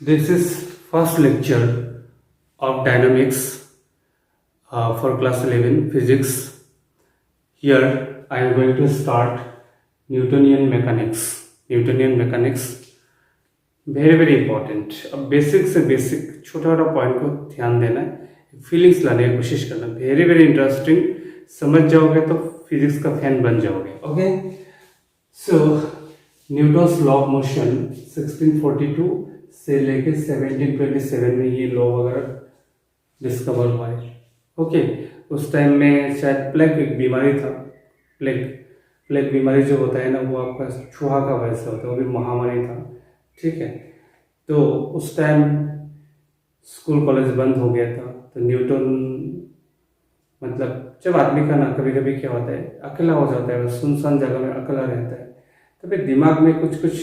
This is first lecture of dynamics for class 11 physics. Here I am going to start Newtonian mechanics. Newtonian mechanics very important. अब basic से basic छोटा छोटा point को ध्यान देना है, फीलिंग्स लाने की कोशिश करना. Very interesting. समझ जाओगे तो फिजिक्स का फैन बन जाओगे. Okay, so Newton's law of motion 1642 से लेके 1727 में ये लॉ वगैरह डिस्कवर हुआ है. ओके, उस टाइम में शायद प्लेग एक बीमारी था. प्लेग बीमारी जो होता है ना, वो आपका चूहा का वैसे होता है, वो भी महामारी था. ठीक है, तो उस टाइम स्कूल कॉलेज बंद हो गया था. तो न्यूटन मतलब जब आदमी का ना कभी कभी क्या होता है, अकेला हो जाता है, सुनसान जगह में अकेला रहता है, तो फिर दिमाग में कुछ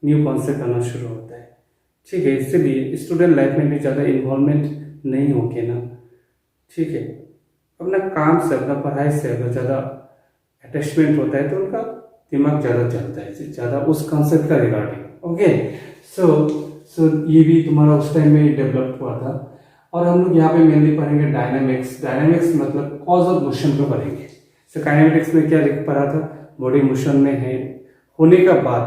न्यू कॉन्सेप्ट आना शुरू होता है. ठीक है, इसलिए स्टूडेंट लाइफ में भी ज़्यादा इन्वॉल्वमेंट नहीं होके ना, ठीक है, अपना काम से अपना पढ़ाई से अगर ज़्यादा अटैचमेंट होता है तो उनका दिमाग ज़्यादा चलता है, ज़्यादा उस कॉन्सेप्ट का रिगार्डिंग. ओके, सो ये भी तुम्हारा उस टाइम में डेवलप हुआ था. और हम लोग यहाँ पे मेनली पढ़ेंगे डायनामिक्स मतलब कॉज ऑफ मोशन को पढ़ेंगे. सो काइनेमेटिक्स में क्या लिख पढ़ा था, बॉडी मोशन में है होने का बाद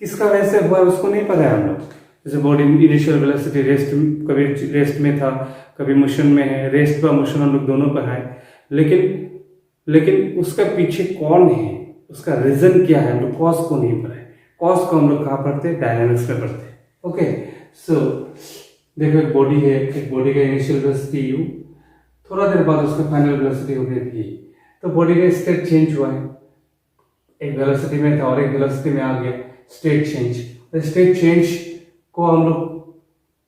किसका वैसे हुआ है उसको नहीं पता है हम लोग. जैसे बॉडी इनिशियल वेलोसिटी कभी रेस्ट में था, कभी मोशन में है. रेस्ट व मोशन हम लोग दोनों पर है, लेकिन उसका पीछे कौन है, उसका रीजन क्या है, हम लोग कॉज को नहीं पढ़ा है. कॉज को हम लोग कहाँ पढ़ते हैं, डायनामिक्स में पढ़ते हैं. ओके, सो देखो एक बॉडी है, एक बॉडी का इनिशियल वेलोसिटी u, थोड़ा देर बाद उसका फाइनल वेलोसिटी हो गई v. तो बॉडी का स्टेट चेंज हुआ है, एक वेलोसिटी में था और एक वेलोसिटी में आ गया. स्टेट चेंज को हम लोग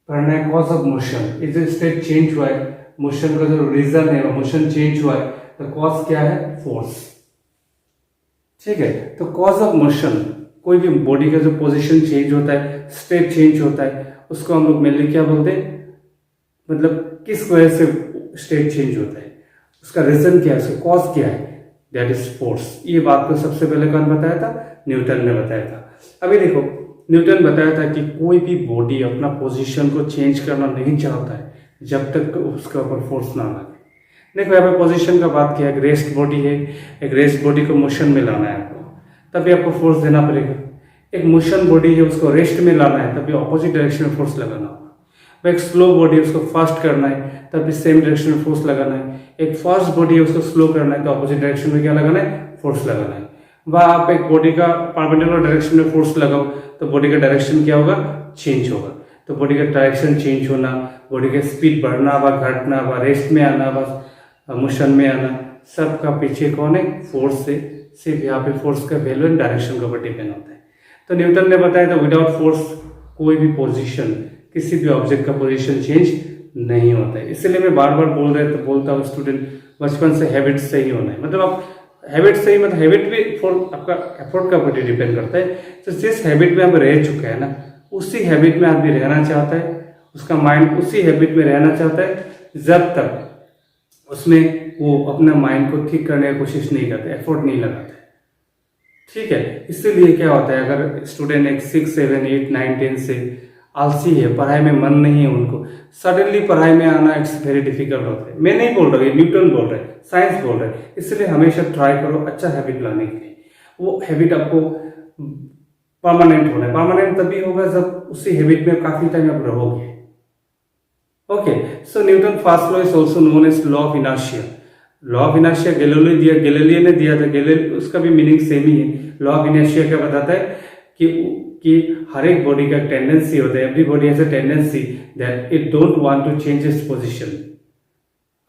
पढ़ना है कॉज ऑफ मोशन. इस स्टेट चेंज हुआ है, मोशन का जो रीजन है, मोशन चेंज हुआ है, तो कॉज क्या है, फोर्स. ठीक है, तो कॉज ऑफ मोशन कोई भी बॉडी का जो पोजीशन चेंज होता है, स्टेट चेंज होता है, उसको हम लोग मेनली क्या बोलते हैं, मतलब किस वजह से स्टेट चेंज होता है, उसका रीजन क्या है, उसका कॉज क्या है, दैट इज फोर्स. ये बात को सबसे पहले कौन बताया था, न्यूटन ने बताया था. अभी देखो, न्यूटन बताया था कि कोई भी बॉडी अपना पोजीशन को चेंज करना नहीं चाहता है जब तक उसके ऊपर फोर्स ना लगे. देखो यहाँ पे पोजीशन का बात किया, एक रेस्ट बॉडी है, एक रेस्ट बॉडी को मोशन में लाना है आपको, तभी आपको फोर्स देना पड़ेगा. एक मोशन बॉडी है, उसको रेस्ट में लाना है, तभी ऑपोजिट डायरेक्शन में फोर्स लगाना होगा. एक स्लो बॉडी है, उसको फास्ट करना है, तभी सेम डायरेक्शन में फोर्स लगाना है. एक फास्ट बॉडी है, उसको स्लो करना है, तो ऑपोजिट डायरेक्शन में क्या लगाना है, फोर्स लगाना है. वह आप एक बॉडी का परपेंडिकुलर डायरेक्शन में फोर्स लगाओ तो बॉडी का डायरेक्शन क्या होगा, चेंज होगा. तो बॉडी का डायरेक्शन चेंज होना, बॉडी का स्पीड बढ़ना व घटना व रेस्ट में आना व मोशन में आना, सबका पीछे कौन है, फोर्स से. सिर्फ यहाँ पे फोर्स का वैल्यू एंड डायरेक्शन के ऊपर डिपेंड होता है. तो न्यूटन ने बताया था विदाउट फोर्स कोई भी पोजीशन, किसी भी ऑब्जेक्ट का पोजीशन चेंज नहीं होता है. इसलिए मैं बार बोलता हूँ स्टूडेंट, बचपन से हैबिट से ही होना है. मतलब आप हैबिट से ही, मतलब हैबिट भी आपका एफर्ट का ऊपर डिपेंड करता है. तो जिस हैबिट में हम रह चुके हैं ना, उसी हैबिट में आदमी रहना चाहता है, उसका माइंड उसी हैबिट में रहना चाहता है जब तक उसमें वो अपना माइंड को ठीक करने की कोशिश नहीं करते, एफर्ट नहीं लगाते. ठीक है, इसीलिए क्या होता है, अगर स्टूडेंट एक 6, 7, 8, 9, 10 से आलसी है, पढ़ाई में मन नहीं है उनको, सडनली पढ़ाई में आना इट्स वेरी डिफिकल्ट होता है. मैं नहीं बोल रहा, ये न्यूटन बोल रहे हैं, साइंस बोल रहे हैं. इसलिए हमेशा ट्राई करो अच्छा हैबिट लाने के लिए. वो हैबिट आपको परमानेंट होना है. परमानेंट तभी होगा जब उसी हैबिट में काफी टाइम आप रहोगे. Okay, so Newton first law is also known as law of inertia. Law of inertia Galileo ने दिया था. उसका भी मीनिंग सेम ही है. लॉ ऑफ इनर्शिया क्या बताता है कि हर एक बॉडी का टेंडेंसी होता है, every body has a tendency that it don't want to change its position.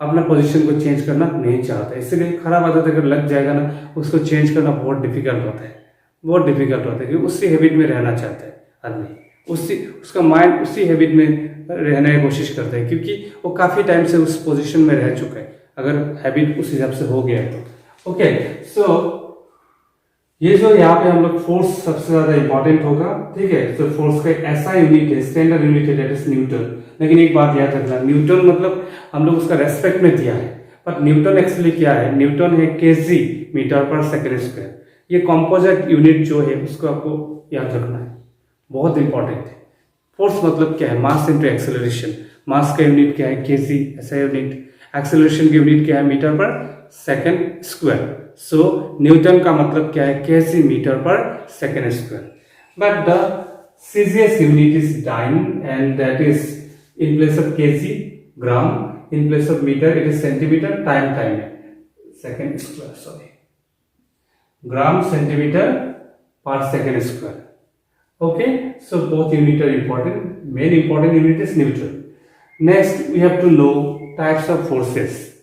अपना पोजीशन को चेंज करना नहीं चाहता, इसलिए खराब आदत अगर लग जाएगा ना, उसको चेंज करना बहुत डिफिकल्ट होता है. कि उसी हैबिट में रहना चाहता है आदमी, उसका माइंड उसी हैबिट में रहने की कोशिश करता है, क्योंकि वो काफी टाइम से उस पोजीशन में रह चुका है, अगर हैबिट उस हिसाब से हो गया है तो. ओके, सो ये जो यहाँ पे हम लोग फोर्स सबसे ज्यादा इंपॉर्टेंट होगा. ठीक है, तो फोर्स का ऐसा यूनिट है, स्टैंडर्ड यूनिट है, दैट इज न्यूटन. लेकिन एक बात याद रखना, न्यूटन मतलब हम लोग उसका रेस्पेक्ट में दिया है, पर न्यूटन एक्चुअली क्या है, न्यूटन है केजी मीटर पर सेकेंड स्क्वायर. ये कॉम्पोजिट यूनिट जो है उसको आपको याद रखना है, बहुत इंपॉर्टेंट है. फोर्स मतलब क्या है, मास इंटू एक्सेलरेशन। मास का यूनिट क्या है, केजी, ऐसा यूनिट। एक्सेलरेशन की यूनिट क्या है, मीटर पर सेकंड स्क्वायर। सो न्यूटन का मतलब क्या है, केजी मीटर पर second square. But the CGS unit is dyne, and that is in place of kg, gram, in place of meter it is centimeter, time second square, sorry, gram centimeter per second square. Okay, so both unit are important. Main important unit is Newton. Next we have to know types of forces.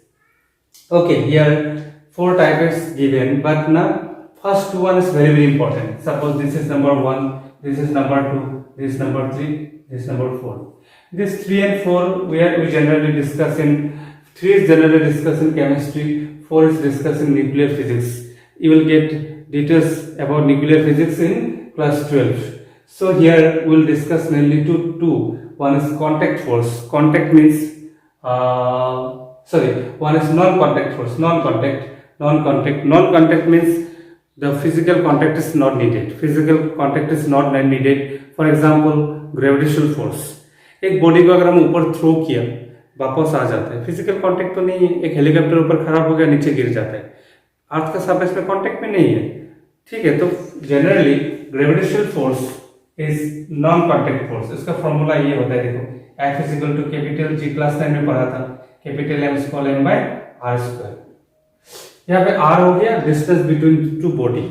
Okay, here four types given, but now first one is very important. Suppose this is number 1, this is number 2, this is number 3, this is number 4. This 3 and 4 we generally discuss in, 3 is generally discussed in chemistry, 4 is discussed in nuclear physics. You will get details about nuclear physics in class 12. So here we will discuss mainly two. One is contact force. Contact means one is non-contact force. Non-contact means the physical contact is not needed. Physical contact is not needed. For example, gravitational force. एक body को अगर हम ऊपर throw किया, वापस आ जाता है, physical contact तो नहीं है। एक हेलीकॉप्टर ऊपर खराब हो गया, नीचे गिर जाता है, अर्थ का सरफेस में कांटेक्ट में नहीं है, ठीक है। तो generally gravitational force is non contact force. इसका फॉर्मूला ये होता है, देखो, F is equal to capital G, class 9 में पढ़ा था, capital M small m by r square. यहाँ पे r हो गया डिस्टेंस बिटवीन टू बॉडी,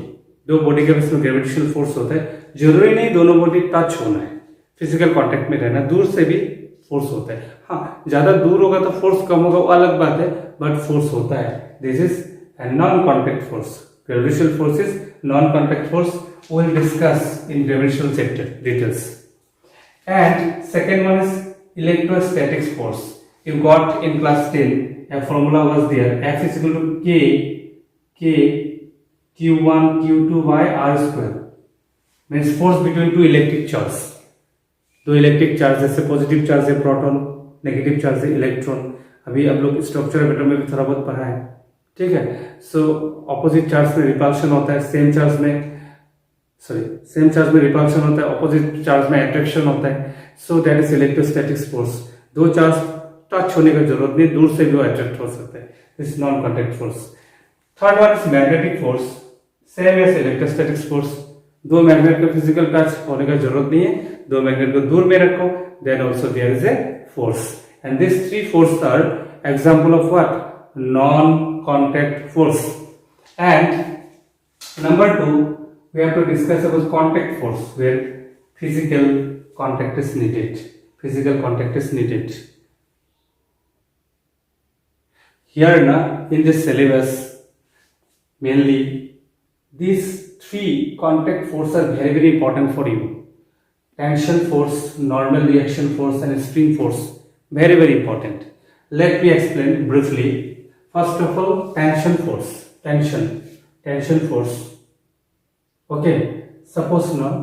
दो बॉडी के बीच में ग्रेविटेशनल फोर्स होता है। जरूरी नहीं दोनों बॉडी टच होना है, फिजिकल कांटेक्ट में रहना, दूर से भी फोर्स होता है। हाँ, ज्यादा दूर होगा तो फोर्स कम होगा, वो अलग बात है, बट फोर्स होता है। This is a non-contact force. Gravitational force is non-contact force. We will discuss in gravitational chapter details. And second one is electrostatic force. You got in class 10 a formula was there. F is equal to K Q1 Q2 by R square. Means force between two electric charges. दो electric charge, जैसे positive charge है proton, negative charge है electron. अभी आप लोग structure atom में भी थोड़ा बहुत पढ़ा है, ठीक है। सो ऑपोजिट चार्ज में रिपल्शन होता है, सेम चार्ज में रिपल्शन होता है, ऑपोजिट चार्ज में अट्रैक्शन होता है। So that is electrostatic force. दो चार्ज टच होने की जरूरत नहीं, दूर से भी अट्रैक्ट हो सकता है, this non contact force. Third one is magnetic force, same as electrostatic force. दो मैग्नेट का फिजिकल टच होने का जरूरत नहीं है, दो मैग्नेट को दूर में रखो, then also there is a force. And this three force are example of what, non-contact force. And number 2, we have to discuss about contact force, where physical contact is needed. Here na, in this syllabus, mainly these three contact forces are very, very important for you. Tension force, normal reaction force and spring force, very, very important. Let me explain briefly. First of all, tension force. Tension force. Okay. Suppose now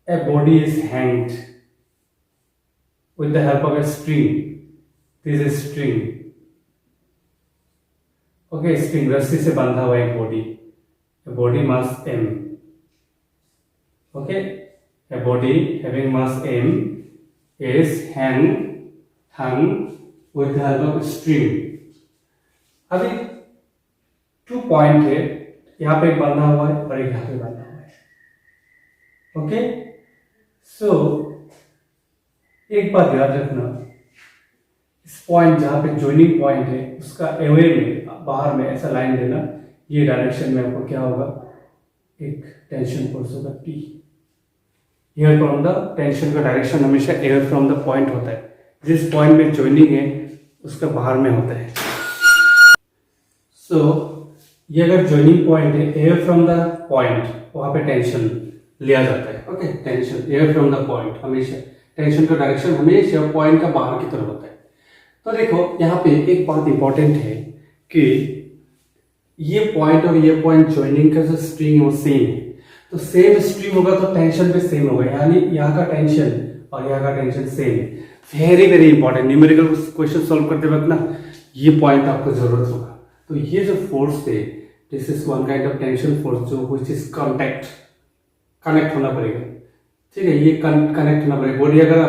a body is hanged with the help of a string. This is string. Okay, string रस्सी से बंधा हुआ एक body. A body mass m. Okay, a body having mass m is hung with the help of string. अभी 2 point है, यहाँ पे बंधा हुआ है और एक यहाँ पे बंधा हुआ है। ओके, सो एक बात याद रखना, इस पॉइंट जहाँ पे जॉइनिंग पॉइंट है उसका अवे में, बाहर में ऐसा लाइन देना, ये डायरेक्शन में आपको क्या होगा, एक टेंशन फोर्स होगा T। Air from the tension का डायरेक्शन हमेशा एयर फ्रॉम द पॉइंट होता है, जिस पॉइंट में जॉइनिंग है उसका बाहर में होता है। सो ये अगर जॉइनिंग पॉइंट है, एयर फ्रॉम द पॉइंट, वहां पे टेंशन लिया जाता है। Okay, tension air from the point, हमेशा टेंशन का डायरेक्शन हमेशा पॉइंट का बाहर की तरफ होता है। तो देखो यहाँ पे एक बात इंपॉर्टेंट है कि ये पॉइंट और ये पॉइंट जॉइनिंग का जो स्ट्रिंग है वो सेम है, तो सेम स्ट्रिंग होगा तो टेंशन भी सेम होगा, यानी यहाँ का टेंशन और यहाँ का टेंशन सेम है। Very very important, numerical question solve करते वक्त ना ये पॉइंट आपको जरूरत होगा। तो ये जो फोर्स है, this is one kind of tension force, जो व्हिच इज कनेक्ट होना पड़ेगा, ठीक है, ये कनेक्ट ना पड़े। बॉडी अगर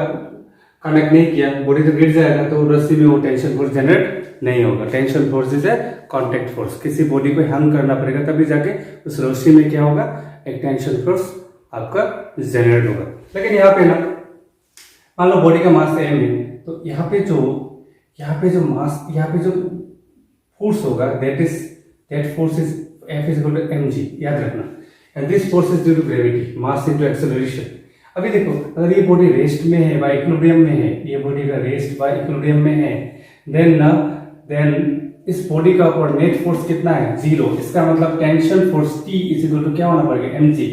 कनेक्ट नहीं किया, बॉडी तो गिर जाएगा, तो रस्सी में वो टेंशन फोर्स जनरेट नहीं होगा। Tension force is a contact force. किसी बॉडी को हैंग करना पड़ेगा तभी जाके उस रस्सी में क्या होगा, एक टेंशन फोर्स आपका जनरेट होगा। लेकिन यहाँ पे ना मान लो बॉडी का मास एम है, तो यहाँ पे जो मास, यहाँ पे जो फोर्स होगा that force is F is equal to mg, याद रखना। And this force is due to gravity, mass into acceleration. अभी देखो, अगर ये बॉडी रेस्ट में है, बाय इक्विलिब्रियम में है, ये बॉडी का रेस्ट बाय इक्विलिब्रियम में है, देन इस बॉडी का ऊपर नेट फोर्स कितना है, 0। इसका मतलब tension force T is equal to क्या होना पड़ेगा, mg।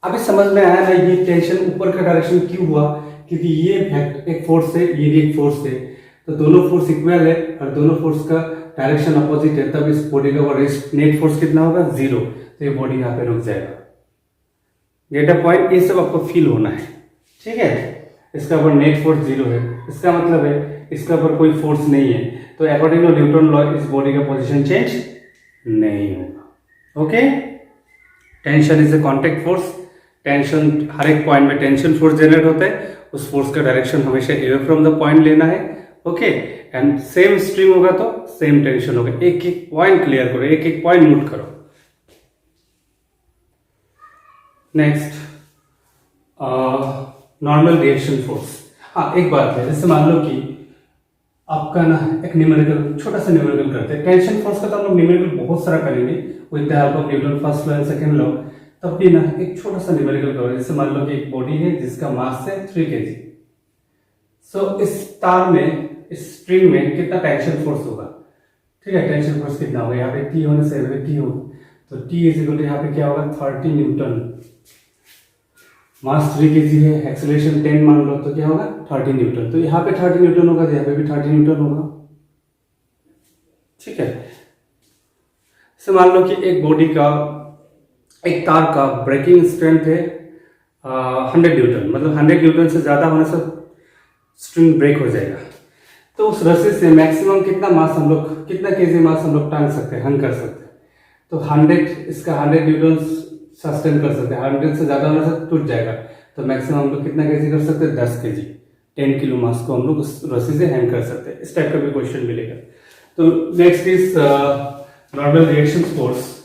अभी समझ में आया ना ये टेंशन ऊपर का डायरेक्शन क्यों हुआ, क्योंकि ये एक फोर्स है, ये भी एक फोर्स है, तो दोनों फोर्स इक्वल है और दोनों फोर्स का डायरेक्शन अपोजिट है, तब इस बॉडी का रेस्ट नेट फोर्स कितना होगा, 0। तो ये बॉडी यहाँ पे रुक जाएगा। गेट अ पॉइंट, ये सब आपको फील होना है, ठीक है। इसका ऊपर नेट फोर्स 0 है, इसका मतलब है इसका ऊपर कोई फोर्स नहीं है, तो अकॉर्डिंग टू न्यूटन लॉ इस बॉडी का पोजीशन चेंज नहीं होगा। Okay, tension is a contact force. Tension, हर एक पॉइंट में टेंशन फोर्स जनरेट होता है, उस फोर्स का डायरेक्शन हमेशा अवे फ्रॉम द पॉइंट लेना है। ओके, एंड सेम स्ट्रीम होगा तो सेम टेंशन होगा। एक एक पॉइंट क्लियर करो, एक एक पॉइंट नोट करो। Next, normal reaction force. हाँ, एक बात है, जैसे मान लो कि आपका ना एक न्यूमेरिकल, छोटा सा न्यूमेरिकल करते हैं। टेंशन फोर्स का तो हम लोग न्यूमेरिकल बहुत सारा करेंगे with the help of Newton first law and second law. तब भी ना एक छोटा सा न्यूमेरिकल करो। जैसे मान लो कि एक बॉडी है जिसका मास है 3 kg। सो इस तार में, इस स्ट्रिंग में कितना टेंशन फोर्स होगा, ठीक है। टेंशन फोर्स कितना होगा, यहाँ पे T होने से T होगा, तो T इज इक्वल टू यहाँ पे क्या होगा, 30 न्यूटन। मास 3 kg है, एक्सेलरेशन 10 मान लो, तो क्या होगा 30 न्यूटन। तो यहाँ पे 30 न्यूटन होगा, तो यहाँ पे भी 30 न्यूटन होगा, ठीक है। से मान लो कि एक बॉडी का, एक तार का ब्रेकिंग स्ट्रेंथ है 100 न्यूटन, मतलब 100 न्यूटन से ज्यादा होने से स्ट्रिंग ब्रेक हो जाएगा। तो उस रस्सी से मैक्सिमम कितना मास हम लोग, कितना केजी मास हम लोग टांग सकते हैं, हंग कर सकते हैं। तो 100, इसका 100 न्यूटन सस्टेन कर सकते हैं। 100 से ज्यादा होने से टूट जाएगा, तो मैक्सिमम हम लोग कितना केजी कर सकते हैं, 10 kg, 10 किलो मास को हम लोग उस रस्सी से हैंग कर सकते हैं। इस टाइप का भी क्वेश्चन मिलेगा। तो next is normal reaction force.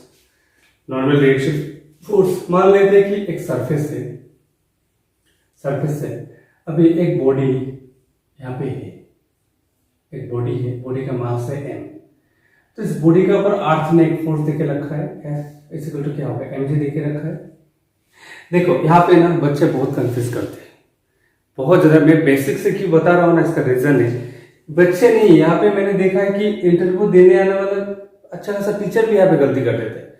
Normal reaction force, मान लेते हैं कि एक सरफेस है, अभी एक बॉडी यहाँ पे है, एक बॉडी है, बॉडी का मास है m। तो इस बॉडी का ऊपर अर्थ ने एक फोर्स देके रखा है, F इज इक्वल टू क्या होगा, mg देके रखा है। देखो यहाँ पे ना बच्चे बहुत कंफ्यूज करते हैं, बहुत ज्यादा। मैं बेसिक से क्यों बता रहा हूँ ना, इसका रीजन है, बच्चे नहीं, यहाँ पे मैंने देखा है कि इंटरव्यू देने आने वाला अच्छा खासा टीचर भी यहाँ पे गलती कर देते हैं।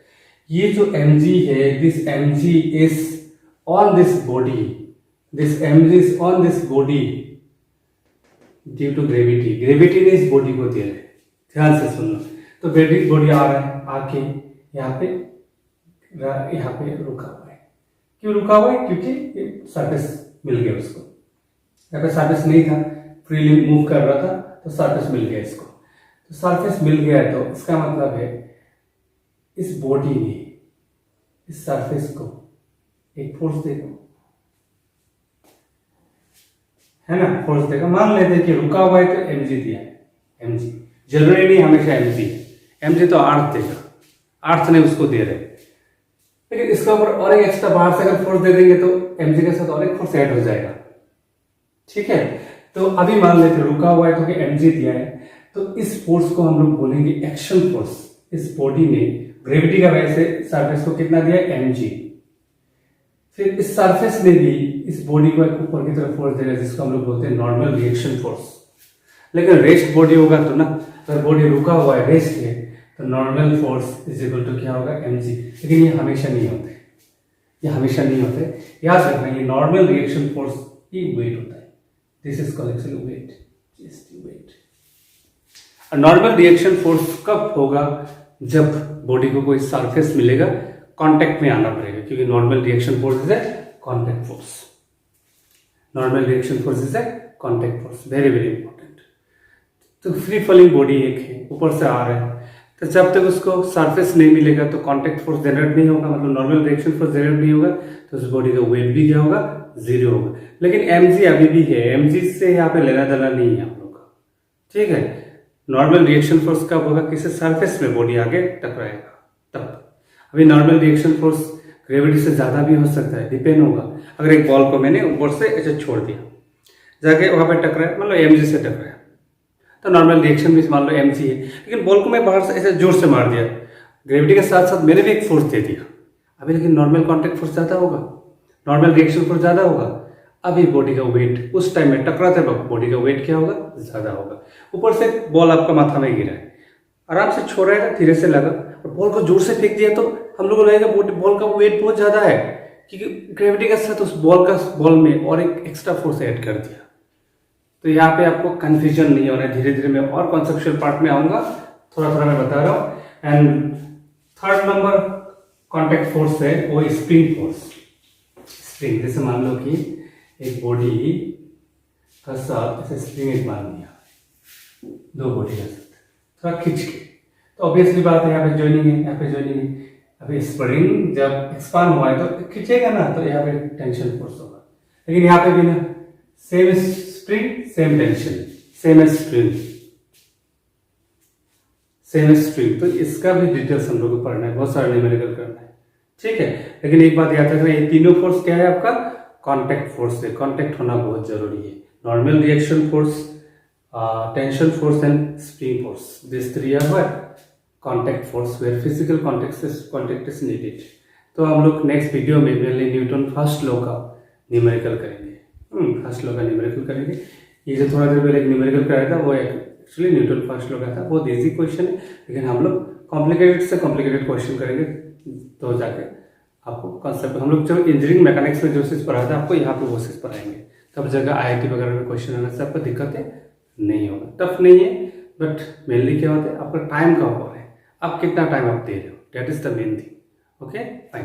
ये जो mg है, this mg is on this body, this mg is on this body due to gravity. Gravity ने इस बॉडी को दिया है, ध्यान से सुनना। तो बॉडी आ रहा है, आके यहाँ पे रुका हुआ है। क्यों रुका हुआ है, क्योंकि सरफेस मिल गया उसको। यहाँ पे सरफेस नहीं था, फ्रीली मूव कर रहा था, तो सरफेस मिल गया इसको। तो सरफेस मिल गया है, तो इसका मतलब है इस बॉडी ने इस सरफेस को एक फोर्स देगा, है ना, फोर्स देगा। मान लेते हैं कि रुका हुआ है, तो mg दिया है, mg जरूरी नहीं हमेशा mg तो अर्थ देगा, अर्थ ने उसको दे रहे। लेकिन इसके ऊपर और एक एक्स्ट्रा बाहर से अगर फोर्स दे देंगे तो mg के साथ और एक फोर्स ऐड हो जाएगा, ठीक है। तो अभी मान लेते हैं रुका हुआ है, तो mg दिया है, तो इस फोर्स को हम लोग बोलेंगे एक्शन फोर्स। इस बॉडी ने ग्रेविटी का वजह से सरफेस को कितना दिया, mg। फिर इस सरफेस ने भी इस बॉडी को ऊपर की तरफ फोर्स देगा, जिसको हम लोग बोलते हैं नॉर्मल रिएक्शन फोर्स। लेकिन रेस्ट बॉडी होगा तो ना, अगर बॉडी रुका हुआ है, रेस्ट है, तो normal force is equal to क्या होगा, mg। लेकिन ये हमेशा नहीं होते, ये हमेशा नहीं होते, याद रखना। ये नॉर्मल रिएक्शन फोर्स ही वेट होता है, this is called actually weight, just weight. Normal reaction force कब होगा, जब बॉडी को कोई सरफेस मिलेगा, कांटेक्ट में आना पड़ेगा, क्योंकि normal reaction force is a contact force. Normal reaction force is a contact force, very very important. तो फ्री फॉलिंग बॉडी एक है, ऊपर से आ रहा है, तो जब तक उसको सरफेस नहीं मिलेगा तो कांटेक्ट फोर्स जनरेट नहीं होगा, मतलब नॉर्मल रिएक्शन फोर्स जनरेट नहीं होगा, तो उस बॉडी का वेट भी क्या होगा, जीरो होगा। लेकिन mg अभी भी है, mg से यहाँ पे लेना देना नहीं है हम लोग का, ठीक है। नॉर्मल रिएक्शन फोर्स कब होगा, किसी सरफेस में बॉडी आगे टकराएगा तब। अभी नॉर्मल रिएक्शन फोर्स ग्रेविटी से ज़्यादा भी हो सकता है, डिपेंड होगा। अगर एक बॉल को मैंने ऊपर से ऐसे छोड़ दिया, जाके वहाँ पे टकराया, मान लो mg से टकराया, तो नॉर्मल रिएक्शन भी मान लो mg है। लेकिन बॉल को मैं बाहर से ऐसे जोर से मार दिया, ग्रेविटी के साथ साथ मैंने भी एक फोर्स दे दिया अभी, लेकिन नॉर्मल कॉन्टैक्ट फोर्स ज़्यादा होगा, नॉर्मल रिएक्शन फोर्स ज़्यादा होगा। अभी बॉडी का वेट उस टाइम में टकराते वक्त बॉडी का वेट क्या होगा, ज़्यादा होगा। ऊपर से बॉल आपका माथा में गिरा है, आराम से छोड़ रहा है, धीरे से लगा, और बॉल को जोर से फेंक दिया तो हम लोग को लगेगा बॉल का वेट बहुत ज़्यादा है, क्योंकि ग्रेविटी के साथ उस बॉल में और एक एक्स्ट्रा फोर्स ऐड कर दिया। तो यहाँ पे आपको कंफ्यूजन नहीं हो रहा है, धीरे धीरे मैं और कॉन्सेप्चुअल पार्ट में आऊँगा, थोड़ा थोड़ा मैं बता रहा हूँ। And third number contact force है वो स्प्रिंग फोर्स। स्प्रिंग, जैसे मान लो कि एक बॉडी का साथ ऐसे स्प्रिंग एक मान दिया, दो बॉडी का साथ थोड़ा खींच के, तो ऑब्वियसली बात है यहाँ पे जॉइनिंग है, यहाँ पे जॉइनिंग है। अभी स्प्रिंग जब एक्सपांड हुआ है तो खींचेगा ना, तो यहाँ पे टेंशन फोर्स होगा। लेकिन यहाँ पे भी ना, same spring same tension, same as spring, same as spring. तो इसका भी डिटेल्स हम लोग को पढ़ना है, बहुत सारा न्यूमेरिकल करना है, ठीक है। लेकिन एक बात याद रखना, ये तीनों फोर्स क्या है आपका, कॉन्टैक्ट फोर्स है। कॉन्टैक्ट होना बहुत जरूरी है। Normal reaction force, tension force and spring force, this three are what contact force where physical contact is needed. तो हम लोग नेक्स्ट वीडियो में मेनली न्यूटन फर्स्ट लॉ का न्यूमेरिकल करेंगे, फर्स्ट लॉ का न्यूमेरिकल करेंगे। ये जो थोड़ा देर पहले एक न्यूमेरिकल कराया था वो एक्चुअली न्यूटन फर्स्ट लॉ का था, बहुत इजी क्वेश्चन है। लेकिन हम लोग कॉम्प्लिकेटेड से कॉम्प्लिकेटेड क्वेश्चन करेंगे, तो जाके आपको कॉन्सेप्ट, हम लोग जो इंजीनियरिंग मैकेनिक्स में जो चीज़ पढ़ा था आपको यहाँ पे वो चीज़ पढ़ाएंगे, तब जगह IIT वगैरह में क्वेश्चन आने से आपको दिक्कतें नहीं होगा। टफ नहीं है, बट मेनली क्या होता है, आपका टाइम का ऊपर है, आप कितना टाइम आप दे रहे हो, that is the main thing. Okay fine.